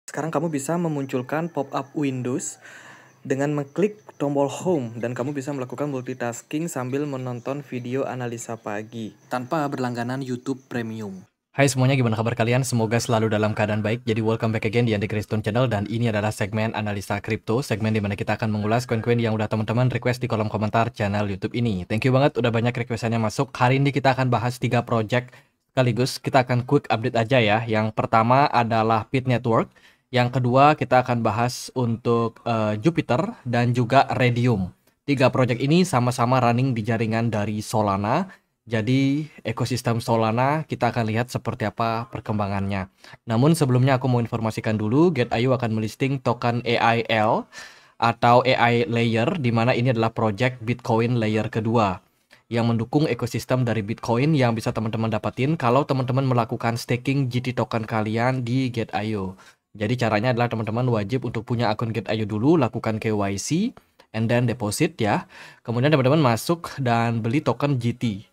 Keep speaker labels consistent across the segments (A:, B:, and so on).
A: Sekarang kamu bisa memunculkan pop-up Windows dengan mengklik tombol Home dan kamu bisa melakukan multitasking sambil menonton video analisa pagi tanpa berlangganan YouTube Premium. Hai semuanya, gimana kabar kalian? Semoga selalu dalam keadaan baik. Jadi welcome back again di Andy Kriston Channel dan ini adalah segmen analisa kripto, segmen di mana kita akan mengulas koin-koin yang udah teman-teman request di kolom komentar channel YouTube ini. Thank you banget udah banyak requestannya masuk. Hari ini kita akan bahas 3 project sekaligus. Kita akan quick update aja ya. Yang pertama adalah Pit Network. Yang kedua kita akan bahas untuk Jupiter dan juga Radium. 3 project ini sama-sama running di jaringan dari Solana. Jadi ekosistem Solana kita akan lihat seperti apa perkembangannya. Namun sebelumnya aku mau informasikan dulu, Gate.io akan melisting token AIL atau AI Layer, di mana ini adalah project Bitcoin Layer kedua yang mendukung ekosistem dari Bitcoin yang bisa teman-teman dapatin kalau teman-teman melakukan staking GT token kalian di Gate.io. Jadi caranya adalah teman-teman wajib untuk punya akun Gate.io dulu, lakukan KYC, and then deposit ya. Kemudian teman-teman masuk dan beli token GT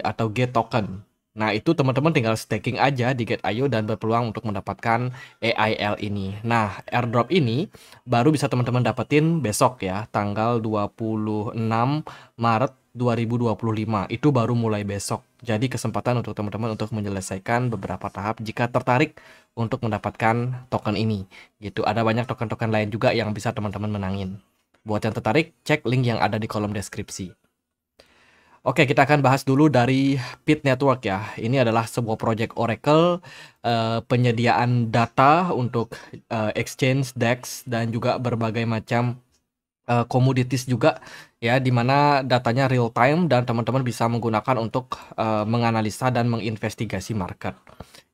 A: atau Get Token. Nah, itu teman-teman tinggal staking aja di Gate.io dan berpeluang untuk mendapatkan AIL ini. Nah, airdrop ini baru bisa teman-teman dapetin besok ya, tanggal 26 Maret 2025. Itu baru mulai besok. Jadi kesempatan untuk teman-teman untuk menyelesaikan beberapa tahap jika tertarik untuk mendapatkan token ini. Gitu. Ada banyak token-token lain juga yang bisa teman-teman menangin. Buat yang tertarik, cek link yang ada di kolom deskripsi. Oke, kita akan bahas dulu dari Pit Network ya. Ini adalah sebuah project Oracle, penyediaan data untuk exchange, DEX, dan juga berbagai macam commodities juga ya, dimana datanya real time dan teman-teman bisa menggunakan untuk menganalisa dan menginvestigasi market.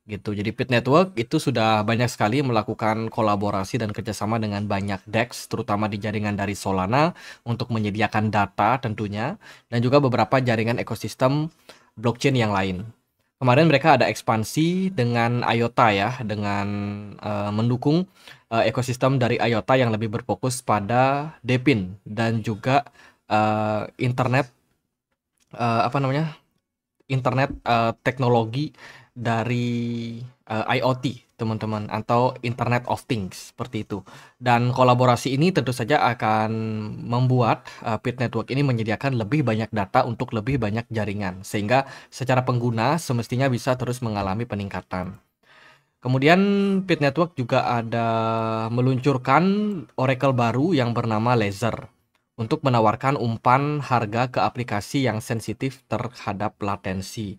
A: Gitu. Jadi Pit Network itu sudah banyak sekali melakukan kolaborasi dan kerjasama dengan banyak DEX, terutama di jaringan dari Solana untuk menyediakan data tentunya, dan juga beberapa jaringan ekosistem blockchain yang lain. Kemarin mereka ada ekspansi dengan IOTA ya, dengan mendukung ekosistem dari IOTA yang lebih berfokus pada DePIN dan juga internet internet teknologi dari IoT teman-teman, atau Internet of Things seperti itu. Dan kolaborasi ini tentu saja akan membuat Pit Network ini menyediakan lebih banyak data untuk lebih banyak jaringan, sehingga secara pengguna semestinya bisa terus mengalami peningkatan. Kemudian Pit Network juga ada meluncurkan Oracle baru yang bernama Ledger untuk menawarkan umpan harga ke aplikasi yang sensitif terhadap latensi.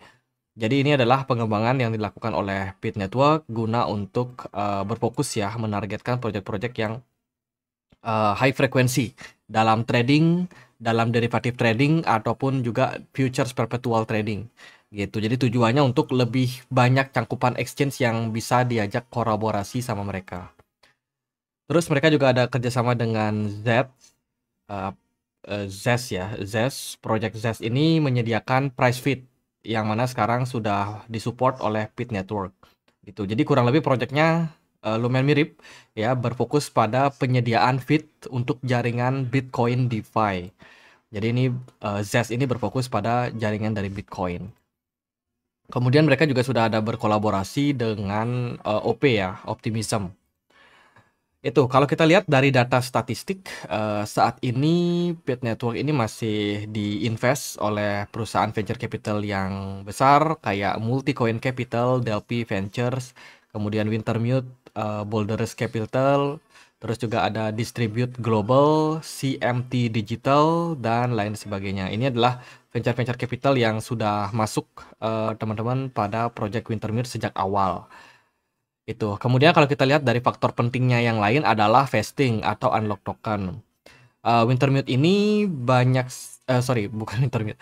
A: Jadi ini adalah pengembangan yang dilakukan oleh Pit Network guna untuk berfokus ya menargetkan proyek-proyek yang high frekuensi dalam trading, dalam derivative trading ataupun juga futures perpetual trading gitu. Jadi tujuannya untuk lebih banyak cangkupan exchange yang bisa diajak kolaborasi sama mereka. Terus mereka juga ada kerjasama dengan ZES ya. ZES, Project ZES ini menyediakan price feed yang mana sekarang sudah disupport oleh Pit Network gitu. Jadi kurang lebih projectnya lumayan mirip ya, berfokus pada penyediaan feed untuk jaringan Bitcoin DeFi. Jadi ini ZES ini berfokus pada jaringan dari Bitcoin. Kemudian mereka juga sudah ada berkolaborasi dengan OP ya, Optimism. Itu kalau kita lihat dari data statistik saat ini Pit Network ini masih diinvest oleh perusahaan venture capital yang besar kayak Multicoin Capital, Delphi Ventures, kemudian Wintermute, Boulderous Capital, terus juga ada Distribute Global, CMT Digital, dan lain sebagainya. Ini adalah venture capital yang sudah masuk teman-teman pada project Wintermute sejak awal. Itu. Kemudian kalau kita lihat dari faktor pentingnya yang lain adalah vesting atau unlock token. Wintermute ini banyak, bukan Wintermute,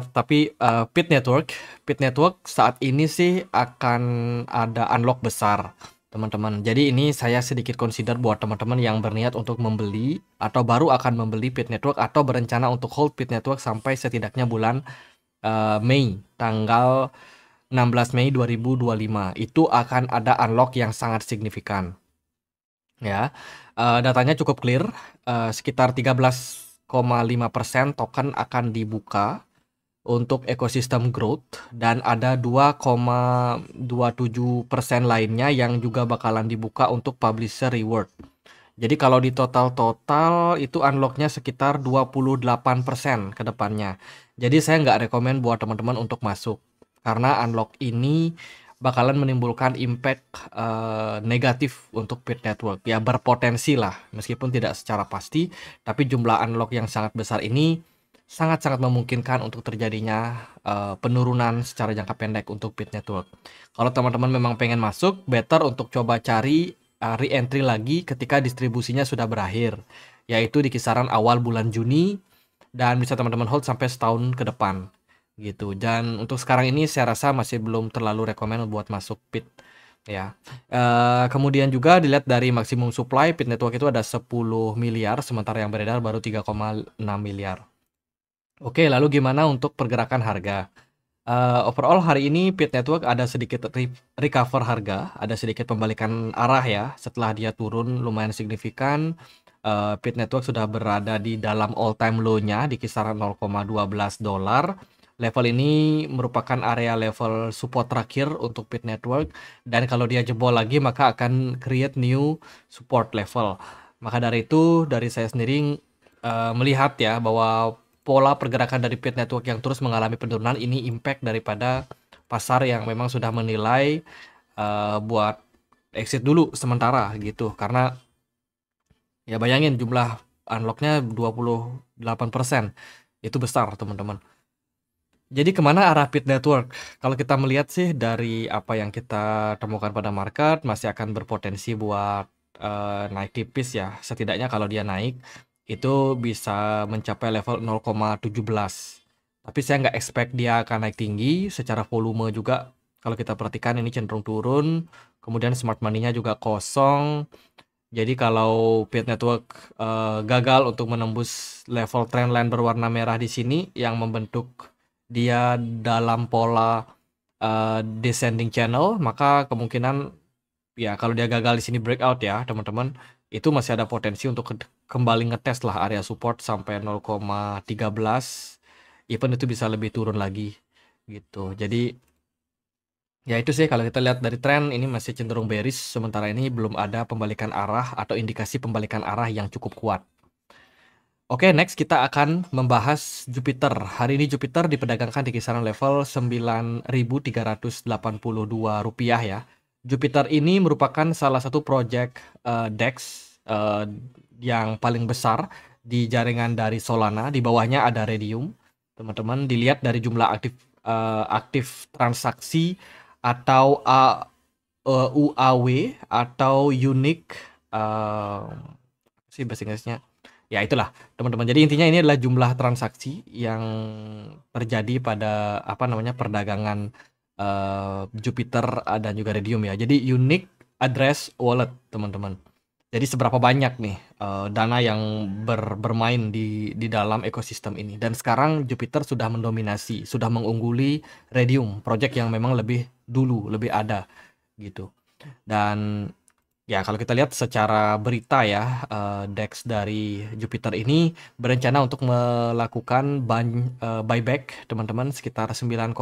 A: tapi Pit Network saat ini sih akan ada unlock besar, teman-teman. Jadi ini saya sedikit consider buat teman-teman yang berniat untuk membeli atau baru akan membeli Pit Network atau berencana untuk hold Pit Network sampai setidaknya bulan Mei, tanggal 16 Mei 2025 itu akan ada unlock yang sangat signifikan. Ya, datanya cukup clear, sekitar 13,5% token akan dibuka untuk ekosistem growth, dan ada 2,27% lainnya yang juga bakalan dibuka untuk publisher reward. Jadi kalau di total itu unlocknya sekitar 28% ke depannya. Jadi saya nggak rekomen buat teman-teman untuk masuk, karena unlock ini bakalan menimbulkan impact negatif untuk Pit Network. Ya berpotensi lah, meskipun tidak secara pasti, tapi jumlah unlock yang sangat besar ini sangat-sangat memungkinkan untuk terjadinya penurunan secara jangka pendek untuk Pit Network. Kalau teman-teman memang pengen masuk, better untuk coba cari re-entry lagi ketika distribusinya sudah berakhir, yaitu di kisaran awal bulan Juni, dan bisa teman-teman hold sampai setahun ke depan gitu. Dan untuk sekarang ini saya rasa masih belum terlalu rekomen buat masuk Pit ya. Kemudian juga dilihat dari maksimum supply, Pit Network itu ada 10 miliar, sementara yang beredar baru 3,6 miliar. Oke, lalu gimana untuk pergerakan harga? Overall hari ini Pit Network ada sedikit recover harga, ada sedikit pembalikan arah ya. Setelah dia turun lumayan signifikan, Pit Network sudah berada di dalam all time low-nya di kisaran 0,12 dolar. Level ini merupakan area level support terakhir untuk Pit Network, dan kalau dia jebol lagi maka akan create new support level. Maka dari itu, dari saya sendiri melihat ya bahwa pola pergerakan dari Pit Network yang terus mengalami penurunan ini impact daripada pasar yang memang sudah menilai buat exit dulu sementara gitu, karena ya bayangin jumlah unlocknya 28%, itu besar teman-teman. Jadi kemana arah Pit Network? Kalau kita melihat sih dari apa yang kita temukan pada market, masih akan berpotensi buat naik tipis ya. Setidaknya kalau dia naik itu bisa mencapai level 0,17. Tapi saya nggak expect dia akan naik tinggi. Secara volume juga kalau kita perhatikan ini cenderung turun. Kemudian smart money-nya juga kosong. Jadi kalau Pit Network gagal untuk menembus level trendline berwarna merah di sini yang membentuk dia dalam pola descending channel, maka kemungkinan ya kalau dia gagal di sini breakout ya teman-teman, itu masih ada potensi untuk kembali ngetes lah area support sampai 0,13, even itu bisa lebih turun lagi gitu. Jadi ya itu sih, kalau kita lihat dari tren ini masih cenderung bearish, sementara ini belum ada pembalikan arah atau indikasi pembalikan arah yang cukup kuat. Oke, next kita akan membahas Jupiter. Hari ini Jupiter diperdagangkan di kisaran level 9.382 rupiah ya. Jupiter ini merupakan salah satu project DEX yang paling besar di jaringan dari Solana. Di bawahnya ada Redium. Teman-teman dilihat dari jumlah aktif transaksi atau UAW atau unique sih bahasa Inggrisnya. Ya itulah teman-teman. Jadi intinya ini adalah jumlah transaksi yang terjadi pada apa namanya perdagangan Jupiter dan juga Redium ya. Jadi unique address wallet teman-teman. Jadi seberapa banyak nih dana yang bermain di dalam ekosistem ini. Dan sekarang Jupiter sudah mendominasi, sudah mengungguli Redium, project yang memang lebih dulu, lebih ada gitu. Dan ya kalau kita lihat secara berita ya, DEX dari Jupiter ini berencana untuk melakukan buyback teman-teman sekitar 9,32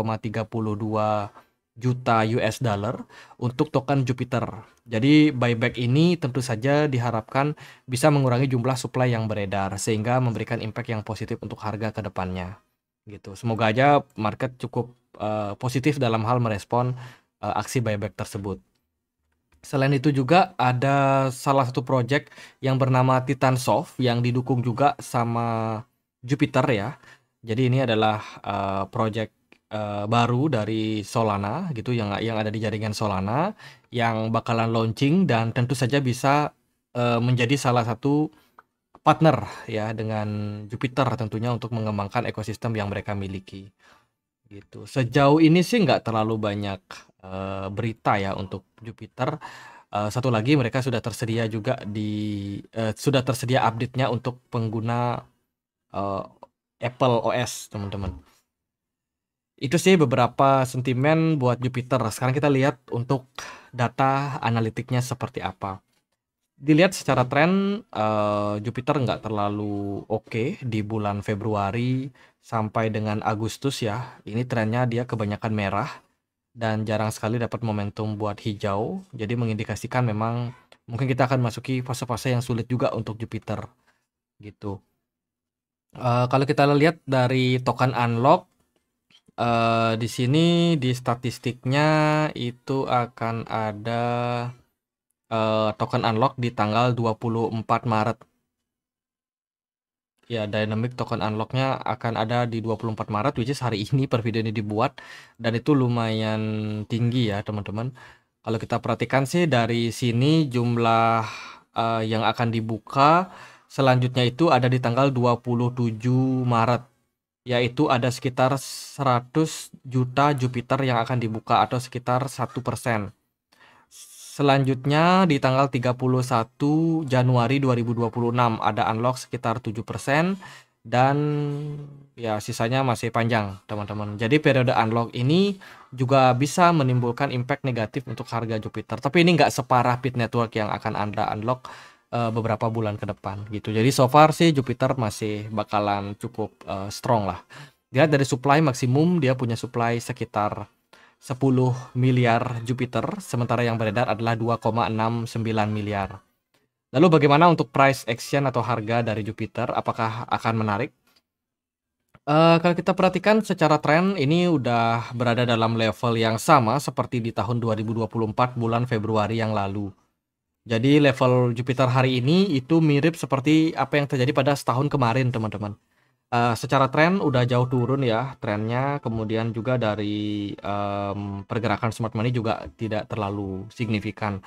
A: juta US dollar untuk token Jupiter. Jadi buyback ini tentu saja diharapkan bisa mengurangi jumlah supply yang beredar sehingga memberikan impact yang positif untuk harga ke depannya gitu. Semoga aja market cukup positif dalam hal merespon aksi buyback tersebut. Selain itu juga ada salah satu project yang bernama Titansoft yang didukung juga sama Jupiter ya. Jadi ini adalah project baru dari Solana gitu yang ada di jaringan Solana yang bakalan launching dan tentu saja bisa menjadi salah satu partner ya dengan Jupiter tentunya untuk mengembangkan ekosistem yang mereka miliki gitu. Sejauh ini sih nggak terlalu banyak berita ya untuk Jupiter. Satu lagi mereka sudah tersedia juga sudah tersedia update-nya untuk pengguna Apple OS teman-teman. Itu sih beberapa sentimen buat Jupiter. Sekarang kita lihat untuk data analitiknya seperti apa. dilihat secara tren Jupiter nggak terlalu oke di bulan Februari sampai dengan Agustus ya. Ini trennya dia kebanyakan merah dan jarang sekali dapat momentum buat hijau. Jadi mengindikasikan memang mungkin kita akan masuki fase-fase yang sulit juga untuk Jupiter gitu. Kalau kita lihat dari token unlock di sini di statistiknya itu akan ada token unlock di tanggal 24 Maret. Ya, dynamic token unlocknya akan ada di 24 Maret, which is hari ini per video ini dibuat. Dan itu lumayan tinggi ya teman-teman. Kalau kita perhatikan sih dari sini jumlah yang akan dibuka selanjutnya itu ada di tanggal 27 Maret. Yaitu ada sekitar 100 juta Jupiter yang akan dibuka atau sekitar 1%. Selanjutnya di tanggal 31 Januari 2026 ada unlock sekitar 7% dan ya sisanya masih panjang teman-teman. Jadi periode unlock ini juga bisa menimbulkan impact negatif untuk harga Jupiter. Tapi ini nggak separah Pit Network yang akan Anda unlock beberapa bulan ke depan gitu. Jadi so far sih Jupiter masih bakalan cukup strong lah. Lihat dari supply maksimum dia punya supply sekitar 10 miliar Jupiter, sementara yang beredar adalah 2,69 miliar. Lalu bagaimana untuk price action atau harga dari Jupiter? Apakah akan menarik? Kalau kita perhatikan secara tren, ini udah berada dalam level yang sama seperti di tahun 2024 bulan Februari yang lalu. Jadi level Jupiter hari ini itu mirip seperti apa yang terjadi pada setahun kemarin, teman-teman. Secara tren udah jauh turun ya trennya, kemudian juga dari pergerakan smart money juga tidak terlalu signifikan.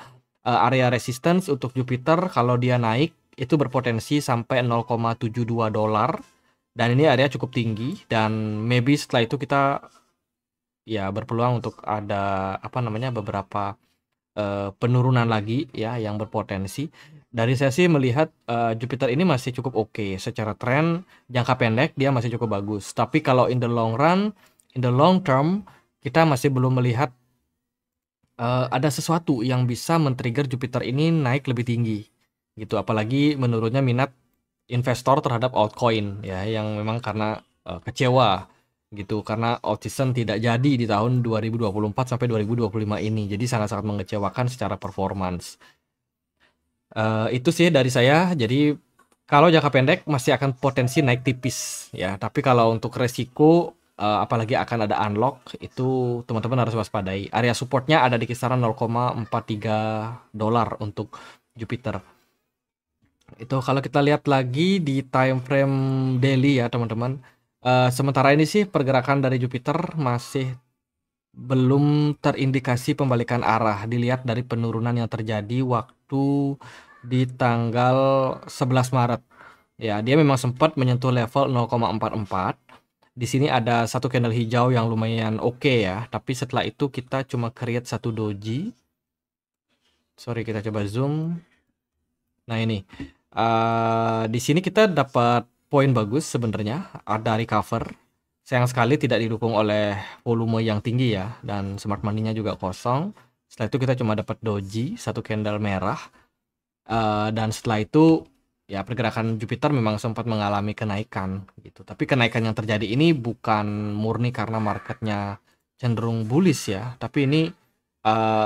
A: Area resistance untuk Jupiter kalau dia naik itu berpotensi sampai 0,72 dolar dan ini area cukup tinggi dan maybe setelah itu kita ya berpeluang untuk ada apa namanya beberapa penurunan lagi ya yang berpotensi. Dari saya sih melihat Jupiter ini masih cukup oke. Secara tren jangka pendek dia masih cukup bagus. Tapi kalau in the long run, in the long term kita masih belum melihat ada sesuatu yang bisa men-trigger Jupiter ini naik lebih tinggi gitu. Apalagi menurunnya minat investor terhadap altcoin ya yang memang karena kecewa gitu karena Autism tidak jadi di tahun 2024 sampai 2025 ini. Jadi sangat-sangat mengecewakan secara performance. Itu sih dari saya. Jadi kalau jangka pendek masih akan potensi naik tipis ya. Tapi kalau untuk resiko apalagi akan ada unlock itu teman-teman harus waspadai. Area supportnya ada di kisaran 0,43 dolar untuk Jupiter. Itu kalau kita lihat lagi di time frame daily ya teman-teman. Sementara ini sih pergerakan dari Jupiter masih belum terindikasi pembalikan arah. Dilihat dari penurunan yang terjadi waktu di tanggal 11 Maret. Ya, dia memang sempat menyentuh level 0,44. Di sini ada satu candle hijau yang lumayan oke ya, tapi setelah itu kita cuma create satu doji. Sorry, kita coba zoom. Nah, ini. Di sini kita dapat poin bagus sebenarnya, ada recover. Sayang sekali tidak didukung oleh volume yang tinggi ya, dan smart money-nya juga kosong. Setelah itu kita cuma dapat doji, satu candle merah. Dan setelah itu ya pergerakan Jupiter memang sempat mengalami kenaikan gitu. Tapi kenaikan yang terjadi ini bukan murni karena marketnya cenderung bullish ya, tapi ini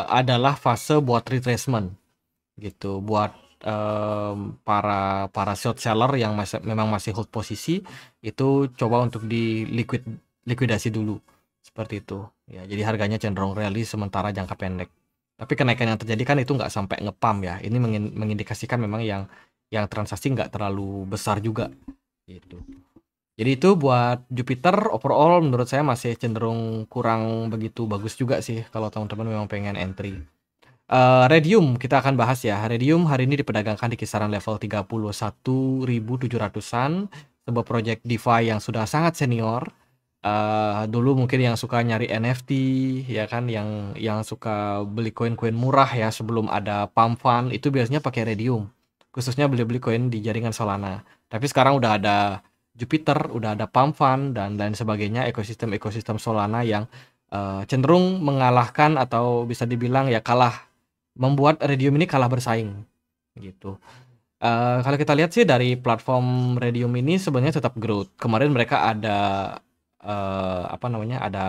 A: adalah fase buat retracement gitu, buat para short seller yang memang masih hold posisi itu coba untuk likuidasi dulu seperti itu ya. Jadi harganya cenderung rally sementara jangka pendek. Tapi kenaikan yang terjadi kan itu nggak sampai ngepam ya. Ini mengindikasikan memang yang transaksi nggak terlalu besar juga gitu. Jadi itu buat Jupiter overall menurut saya masih cenderung kurang begitu bagus juga sih kalau teman-teman memang pengen entry. Rhedium kita akan bahas ya. Rhedium hari ini diperdagangkan di kisaran level 31.700-an. Sebuah project DeFi yang sudah sangat senior. Dulu mungkin yang suka nyari NFT ya kan, yang suka beli koin-koin murah ya sebelum ada pump fund itu biasanya pakai Rhedium. Khususnya beli-beli koin di jaringan Solana. Tapi sekarang udah ada Jupiter, udah ada pump fund dan lain sebagainya, ekosistem Solana yang cenderung mengalahkan atau bisa dibilang ya kalah, membuat Rhedium ini kalah bersaing gitu. Kalau kita lihat sih dari platform Rhedium ini sebenarnya tetap growth. Kemarin mereka ada apa namanya, ada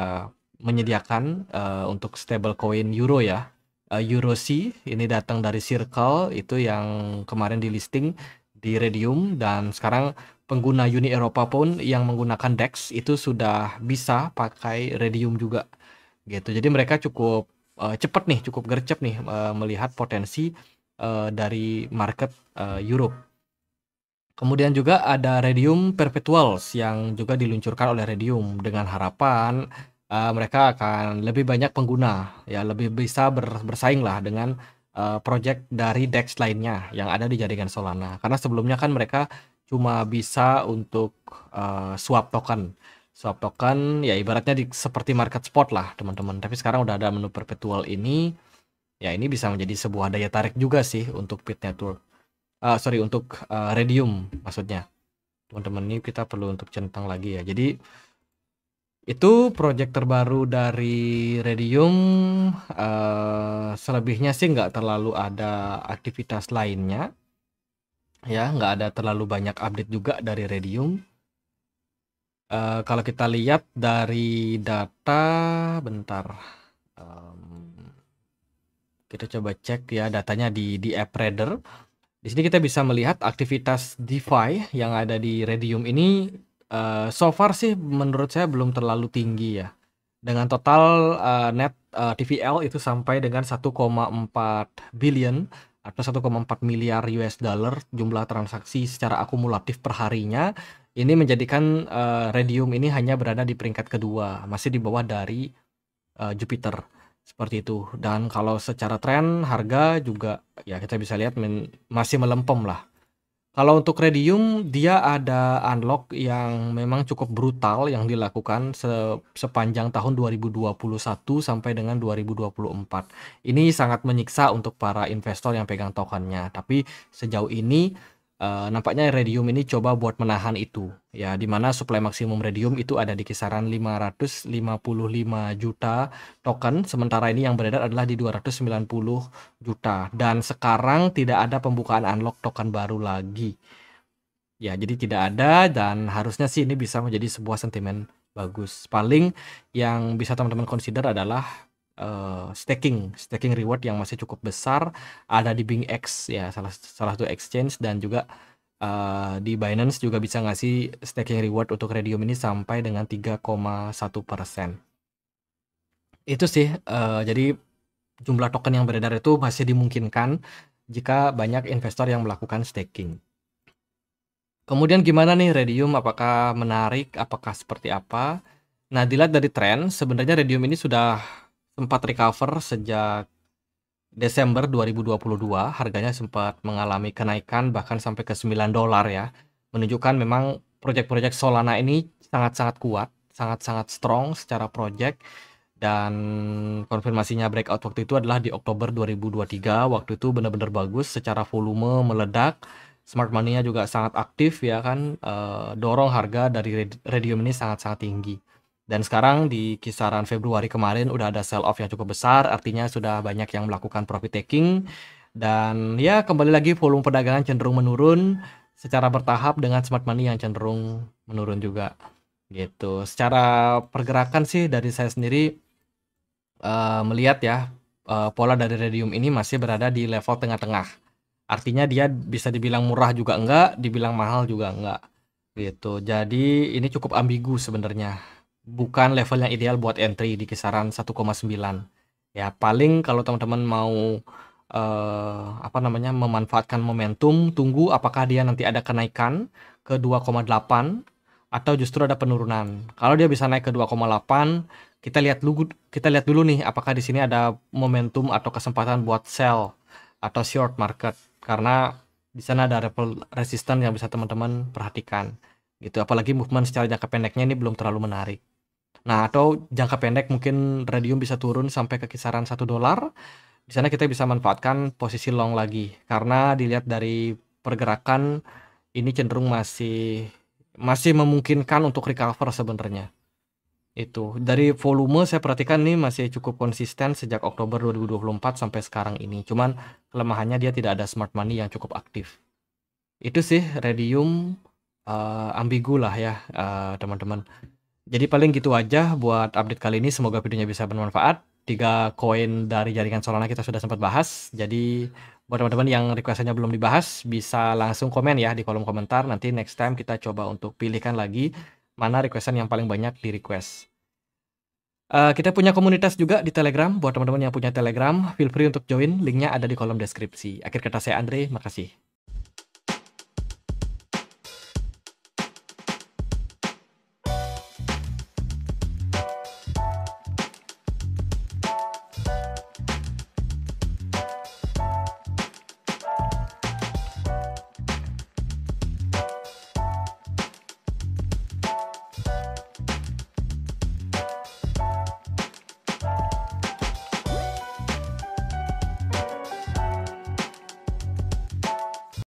A: menyediakan untuk stablecoin euro ya, EuroC ini datang dari Circle itu yang kemarin di listing di Rhedium, dan sekarang pengguna Uni Eropa pun yang menggunakan DEX itu sudah bisa pakai Rhedium juga gitu. Jadi mereka cukup cepat nih, cukup gercep nih melihat potensi dari market Europe. Kemudian juga ada Rhedium Perpetuals yang juga diluncurkan oleh Rhedium dengan harapan mereka akan lebih banyak pengguna, ya lebih bisa bersaing lah dengan project dari DEX lainnya yang ada di jaringan Solana. Karena sebelumnya kan mereka cuma bisa untuk swap token. Swap token ya ibaratnya seperti market spot lah teman-teman. Tapi sekarang udah ada menu perpetual ini, ya ini bisa menjadi sebuah daya tarik juga sih untuk Pit Network. Sorry, untuk Rhedium maksudnya. Teman-teman, ini kita perlu untuk centang lagi ya. Jadi itu project terbaru dari Rhedium. Selebihnya sih nggak terlalu ada aktivitas lainnya. Ya, nggak ada terlalu banyak update juga dari Rhedium. Kalau kita lihat dari data, bentar. Kita coba cek ya datanya di AppRadar. Di sini kita bisa melihat aktivitas DeFi yang ada di Rhedium ini so far sih menurut saya belum terlalu tinggi ya. Dengan total net TVL itu sampai dengan 1,4 billion atau 1,4 miliar US dollar jumlah transaksi secara akumulatif per harinya. Ini menjadikan Rhedium ini hanya berada di peringkat kedua, masih di bawah dari Jupiter. Seperti itu. Dan kalau secara tren harga juga ya kita bisa lihat masih melempem lah. Kalau untuk Rhedium dia ada unlock yang memang cukup brutal yang dilakukan sepanjang tahun 2021 sampai dengan 2024. Ini sangat menyiksa untuk para investor yang pegang tokennya. Tapi sejauh ini nampaknya Rhedium ini coba buat menahan itu ya, dimana supply maksimum Rhedium itu ada di kisaran 555 juta token, sementara ini yang beredar adalah di 290 juta, dan sekarang tidak ada pembukaan unlock token baru lagi ya, jadi tidak ada, dan harusnya sih ini bisa menjadi sebuah sentimen bagus. Paling yang bisa teman-teman consider adalah staking reward yang masih cukup besar ada di BingX ya, salah satu exchange, dan juga di Binance juga bisa ngasih staking reward untuk Rhedium ini sampai dengan 3,1%. Itu sih jadi jumlah token yang beredar itu masih dimungkinkan jika banyak investor yang melakukan staking. Kemudian gimana nih Rhedium, apakah menarik, apakah seperti apa? Nah, dilihat dari tren sebenarnya Rhedium ini sudah sempat recover sejak Desember 2022, harganya sempat mengalami kenaikan bahkan sampai ke $9 ya. Menunjukkan memang proyek-proyek Solana ini sangat-sangat kuat, sangat-sangat strong secara proyek, dan konfirmasinya breakout waktu itu adalah di Oktober 2023. Waktu itu benar-benar bagus secara volume, meledak. Smart money-nya juga sangat aktif ya kan, dorong harga dari Rhedium ini sangat-sangat tinggi. Dan sekarang di kisaran Februari kemarin udah ada sell off yang cukup besar, artinya sudah banyak yang melakukan profit taking. Dan ya kembali lagi volume perdagangan cenderung menurun secara bertahap dengan smart money yang cenderung menurun juga. Gitu. Secara pergerakan sih dari saya sendiri melihat ya pola dari Rhedium ini masih berada di level tengah-tengah. Artinya dia bisa dibilang murah juga enggak, dibilang mahal juga enggak. Gitu. Jadi ini cukup ambigu sebenarnya. Bukan level yang ideal buat entry di kisaran 1,9. Ya, paling kalau teman-teman mau apa namanya memanfaatkan momentum, tunggu apakah dia nanti ada kenaikan ke 2,8 atau justru ada penurunan. Kalau dia bisa naik ke 2,8, kita lihat dulu nih apakah di sini ada momentum atau kesempatan buat sell atau short market, karena di sana ada level resisten yang bisa teman-teman perhatikan gitu. Apalagi movement secara jangka pendeknya ini belum terlalu menarik. Nah, atau jangka pendek mungkin Rhedium bisa turun sampai ke kisaran $1. Di sana kita bisa manfaatkan posisi long lagi, karena dilihat dari pergerakan ini cenderung masih memungkinkan untuk recover sebenarnya. Itu dari volume saya perhatikan nih masih cukup konsisten sejak Oktober 2024 sampai sekarang ini. Cuman kelemahannya dia tidak ada smart money yang cukup aktif. Itu sih Rhedium ambigu lah ya teman-teman. Jadi paling gitu aja buat update kali ini. Semoga videonya bisa bermanfaat. 3 koin dari jaringan Solana kita sudah sempat bahas. Jadi buat teman-teman yang requestannya belum dibahas, bisa langsung komen ya di kolom komentar. Nanti next time kita coba untuk pilihkan lagi mana requestan yang paling banyak di request. Kita punya komunitas juga di Telegram. Buat teman-teman yang punya Telegram, feel free untuk join. Linknya ada di kolom deskripsi. Akhir kata saya Andre, makasih.